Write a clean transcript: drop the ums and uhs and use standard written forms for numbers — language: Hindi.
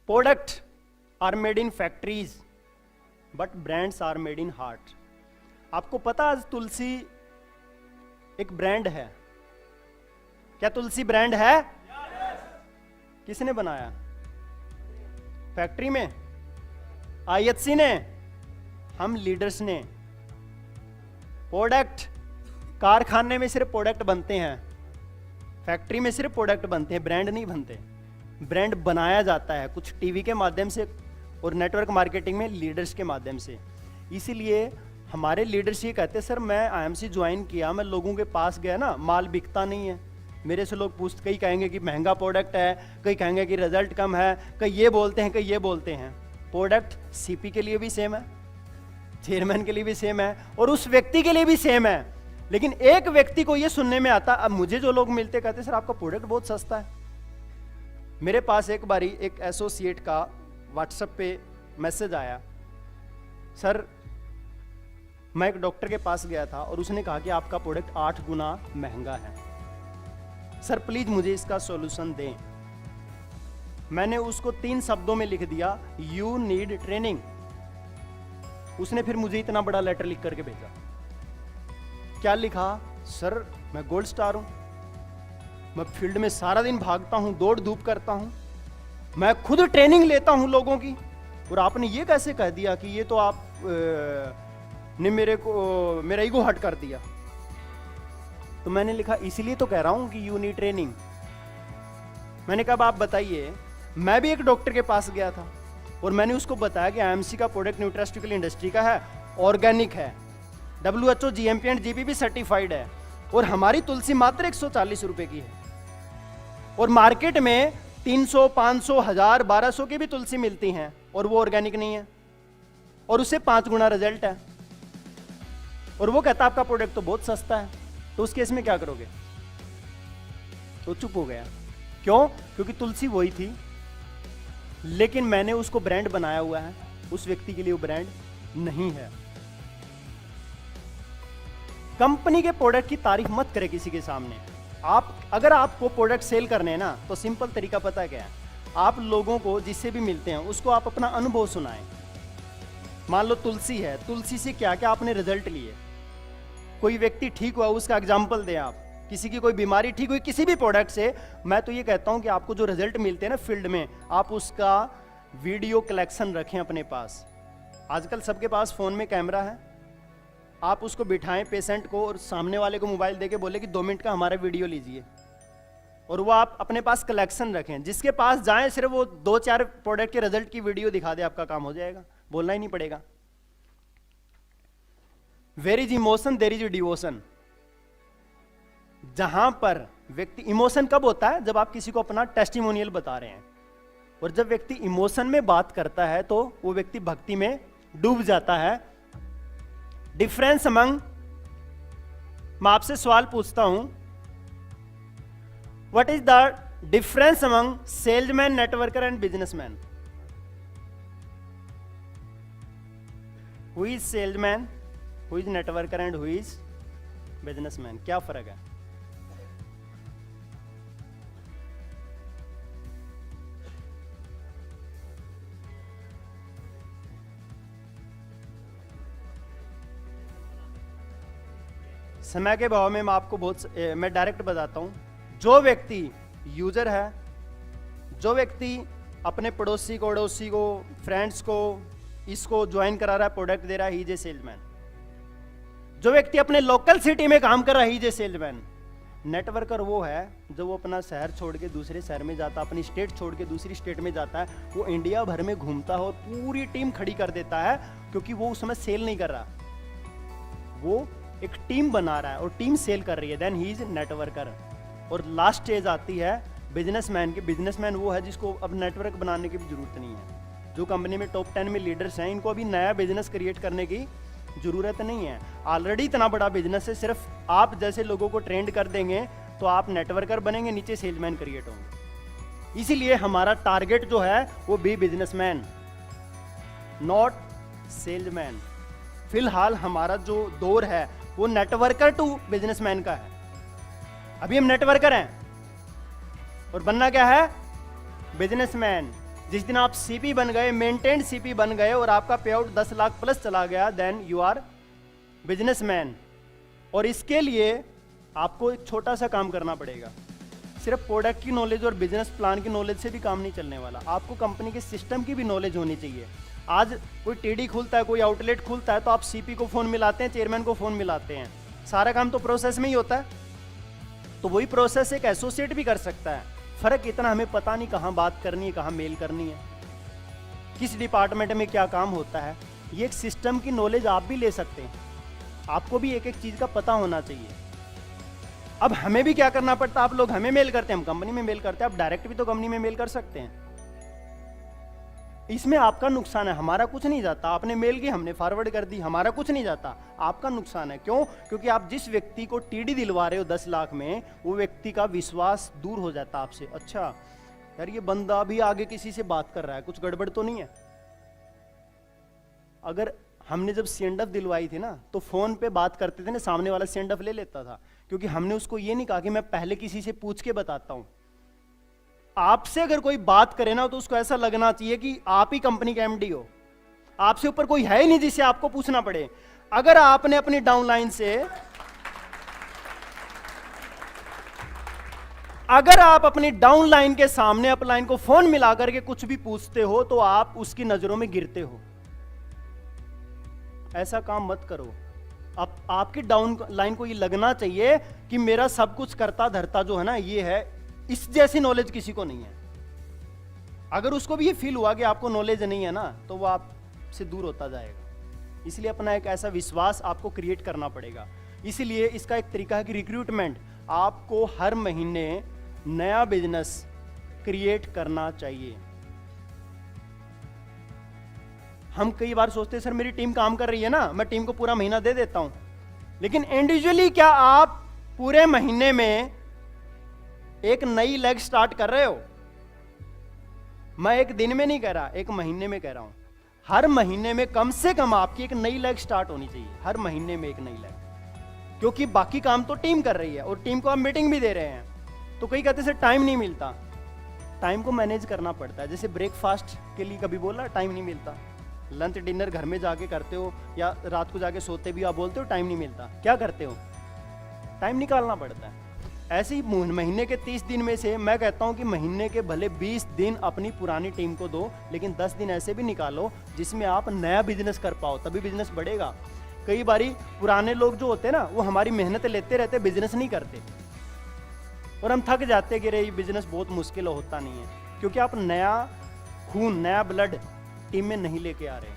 Product are made in factories but brands are made in heart. आपको पता आज तुलसी एक ब्रांड है? क्या तुलसी ब्रांड है? किसने बनाया? फैक्ट्री में? IHC ने? हम लीडर्स ने। प्रोडक्ट कारखाने में सिर्फ प्रोडक्ट बनते हैं, फैक्ट्री में सिर्फ प्रोडक्ट बनते हैं, ब्रांड नहीं बनते। ब्रांड बनाया जाता है कुछ टीवी के माध्यम से और नेटवर्क मार्केटिंग में लीडर्स के माध्यम से। इसीलिए हमारे लीडर्स ये कहते हैं सर मैं IMC ज्वाइन किया, मैं लोगों के पास गया ना, माल बिकता नहीं है। मेरे से लोग पूछते, कई कहेंगे कि महंगा प्रोडक्ट है, कई कहेंगे कि रिजल्ट कम है, कई ये बोलते हैं, कई ये बोलते हैं। प्रोडक्ट CP के लिए भी सेम है, चेयरमैन के लिए भी सेम है और उस व्यक्ति के लिए भी सेम है। लेकिन एक व्यक्ति को ये सुनने में आता, अब मुझे जो लोग मिलते कहते सर आपका प्रोडक्ट बहुत सस्ता है। मेरे पास एक बारी एक एसोसिएट का व्हाट्सएप पे मैसेज आया, सर मैं एक डॉक्टर के पास गया था और उसने कहा कि आपका प्रोडक्ट 8 गुना महंगा है, सर प्लीज मुझे इसका सॉल्यूशन दें। मैंने उसको 3 शब्दों में लिख दिया, यू नीड ट्रेनिंग। उसने फिर मुझे इतना बड़ा लेटर लिख करके भेजा। क्या लिखा? सर मैं गोल्ड स्टार हूं, मैं फील्ड में सारा दिन भागता हूं, दौड़ धूप करता हूं, मैं खुद ट्रेनिंग लेता हूं लोगों की, और आपने ये कैसे कह दिया कि ये तो आप ने मेरा ईगो हर्ट कर दिया। तो मैंने लिखा इसलिए तो कह रहा हूं कि यू नीड ट्रेनिंग। मैंने कहा आप बताइए, मैं भी एक डॉक्टर के पास गया था और मैंने उसको बताया कि IMC का प्रोडक्ट न्यूट्रास्यूटिकल इंडस्ट्री का है, ऑर्गेनिक है, WHO GMP and GPP certified है और हमारी तुलसी मात्र 140 रुपए की है और मार्केट में 300, 500, 1000, 1200 की भी तुलसी मिलती हैं और वो ऑर्गेनिक नहीं है और उससे 5 गुना रिजल्ट है। और वो कहता आपका प्रोडक्ट तो बहुत सस्ता है, तो उस केस में क्या करोगे? तो चुप हो गया। क्यों? क्योंकि तुलसी वही थी, लेकिन मैंने उसको ब्रांड बनाया हुआ है, उस व्यक्ति के लिए वो ब्रांड नहीं है। कंपनी के प्रोडक्ट की तारीफ मत करें किसी के सामने। अगर आपको प्रोडक्ट सेल करने हैं ना, तो सिंपल तरीका पता है क्या है? आप लोगों को जिससे भी मिलते हैं उसको आप अपना अनुभव सुनाएं। मान लो तुलसी है, तुलसी से क्या क्या आपने रिजल्ट लिए, कोई व्यक्ति ठीक हुआ उसका एग्जाम्पल दें आप, किसी की कोई बीमारी ठीक हुई किसी भी प्रोडक्ट से। मैं तो ये कहता हूं कि आपको जो रिजल्ट मिलते हैं ना फील्ड में, आप उसका वीडियो कलेक्शन रखें अपने पास। आजकल सबके पास फोन में कैमरा है, आप उसको बिठाएं पेशेंट को और सामने वाले को मोबाइल देके बोले कि 2 मिनट का हमारा वीडियो लीजिए, और वो आप अपने पास कलेक्शन रखें। जिसके पास जाएं सिर्फ वो 2-4 प्रोडक्ट के रिजल्ट की वीडियो दिखा दे, आपका काम हो जाएगा, बोलना ही नहीं पड़ेगा। Where is emotion there is devotion. जहां पर व्यक्ति, इमोशन कब होता है? जब आप किसी को अपना टेस्टिमोनियल बता रहे हैं, और जब व्यक्ति इमोशन में बात करता है तो वो व्यक्ति भक्ति में डूब जाता है। डिफरेंस अमंग, मैं आपसे सवाल पूछता हूं, what is the difference among salesman, networker and businessman? Who is salesman, who is networker and who is businessman? क्या फर्क है? समय के भाव में मैं आपको मैं डायरेक्ट बताता हूं। जो व्यक्ति यूजर है, जो व्यक्ति अपने पड़ोसी को, अड़ोसी को, फ्रेंड्स को इसको ज्वाइन करा रहा है, प्रोडक्ट दे रहा है, ही इज ए सेल्समैन। जो व्यक्ति अपने लोकल सिटी में काम कर रहा है, he is a salesman. Networker वो है जो वो अपना शहर छोड़ के दूसरे शहर में जाता है, अपनी स्टेट छोड़ के दूसरी स्टेट में जाता है, वो इंडिया भर में घूमता है और पूरी टीम खड़ी कर देता है, क्योंकि वो उस समय सेल नहीं कर रहा, वो एक टीम बना रहा है और टीम सेल कर रही है, देन ही इज नेटवर्कर। और लास्ट स्टेज आती है बिजनेसमैन की। बिजनेसमैन वो है जिसको अब नेटवर्क बनाने की भी जरूरत नहीं है। जो कंपनी में टॉप 10 में लीडर्स हैं, इनको अभी नया बिजनेस क्रिएट करने की जरूरत नहीं है, ऑलरेडी इतना बड़ा बिजनेस है। सिर्फ आप जैसे लोगों को ट्रेंड कर देंगे तो आप नेटवर्कर बनेंगे, नीचे सेल्समैन क्रिएट होंगे। इसीलिए हमारा टारगेट जो है वो बी बिजनेसमैन, नॉट सेल्समैन। फिलहाल हमारा जो दौर है वो नेटवर्कर टू बिजनेसमैन का है। अभी हम नेटवर्कर हैं और बनना क्या है? बिजनेसमैन। जिस दिन आप सीपी बन गए, मेंटेन्ड सीपी बन गए और आपका पे आउट 10 लाख प्लस चला गया, देन यू आर बिजनेसमैन। और इसके लिए आपको एक छोटा सा काम करना पड़ेगा। सिर्फ प्रोडक्ट की नॉलेज और बिजनेस प्लान की नॉलेज से भी काम नहीं चलने वाला, आपको कंपनी के सिस्टम की भी नॉलेज होनी चाहिए। आज कोई टीडी खुलता है, कोई आउटलेट खुलता है, तो आप सीपी को फ़ोन मिलाते हैं, चेयरमैन को फ़ोन मिलाते हैं, सारा काम तो प्रोसेस में ही होता है। तो वही प्रोसेस एक एसोसिएट भी कर सकता है। फ़र्क इतना, हमें पता नहीं कहाँ बात करनी है, कहाँ मेल करनी है, किस डिपार्टमेंट में क्या काम होता है। ये एक सिस्टम की नॉलेज आप भी ले सकते हैं, आपको भी एक एक चीज़ का पता होना चाहिए। अब हमें भी क्या करना पड़ता है, आप लोग हमें मेल करते हैं, हम कंपनी में मेल करते हैं, आप डायरेक्ट भी तो कंपनी में मेल कर सकते हैं। इसमें आपका नुकसान है, हमारा कुछ नहीं जाता। आपने मेल की, हमने फॉरवर्ड कर दी, हमारा कुछ नहीं जाता, आपका नुकसान है। क्यों? क्योंकि आप जिस व्यक्ति को टीडी दिलवा रहे हो 10 लाख में, वो व्यक्ति का विश्वास दूर हो जाता आपसे। अच्छा यार, ये बंदा भी आगे किसी से बात कर रहा है, कुछ गड़बड़ तो नहीं है। अगर हमने जब सेंड ऑफ दिलवाई थी ना, तो फोन पे बात करते थे ना, सामने वाला सेंड ऑफ ले लेता था, क्योंकि हमने उसको ये नहीं कहा कि मैं पहले किसी से पूछ के बताता हूं। आपसे अगर कोई बात करे ना, तो उसको ऐसा लगना चाहिए कि आप ही कंपनी का एमडी हो, आपसे ऊपर कोई है ही नहीं जिससे आपको पूछना पड़े। अगर आपने अपनी डाउनलाइन से, अगर आप अपनी डाउनलाइन के सामने अपलाइन को फोन मिला करके कुछ भी पूछते हो, तो आप उसकी नजरों में गिरते हो। ऐसा काम मत करो। आपकी डाउन लाइन को ये लगना चाहिए कि मेरा सब कुछ करता धरता जो है ना, ये है। इस जैसी नॉलेज किसी को नहीं है। अगर उसको भी ये फील हुआ कि आपको नॉलेज नहीं है ना, तो वो आपसे दूर होता जाएगा। इसलिए अपना एक ऐसा विश्वास आपको क्रिएट करना पड़ेगा। इसीलिए इसका एक तरीका है कि रिक्रूटमेंट, आपको हर महीने नया बिजनेस क्रिएट करना चाहिए। हम कई बार सोचते हैं, सर मेरी टीम काम कर रही है ना, मैं टीम को पूरा महीना दे देता हूं। लेकिन इंडिविजुअली क्या आप पूरे महीने में एक नई लेग स्टार्ट कर रहे हो? मैं एक दिन में नहीं कह रहा, एक महीने में कह रहा हूं। हर महीने में कम से कम आपकी एक नई लेग स्टार्ट होनी चाहिए, हर महीने में एक नई लेग। क्योंकि बाकी काम तो टीम कर रही है और टीम को आप मीटिंग भी दे रहे हैं। तो कई कहते हैं टाइम नहीं मिलता, टाइम को मैनेज करना पड़ता है। जैसे ब्रेकफास्ट के लिए कभी बोला टाइम नहीं मिलता, लंच डिनर घर में जाके करते हो या रात को जाके सोते भी, आप बोलते हो टाइम नहीं मिलता। क्या करते हो? टाइम निकालना पड़ता है। ऐसे ही महीने के 30 दिन में से मैं कहता हूं कि महीने के भले 20 दिन अपनी पुरानी टीम को दो, लेकिन 10 दिन ऐसे भी निकालो जिसमें आप नया बिजनेस कर पाओ, तभी बिजनेस बढ़ेगा। कई बारी पुराने लोग जो होते हैं ना, वो हमारी मेहनत लेते रहते, बिजनेस नहीं करते, और हम थक जाते कि ये बिजनेस बहुत मुश्किल होता नहीं है, क्योंकि आप नया खून, नया ब्लड टीम में नहीं लेके आ रहे।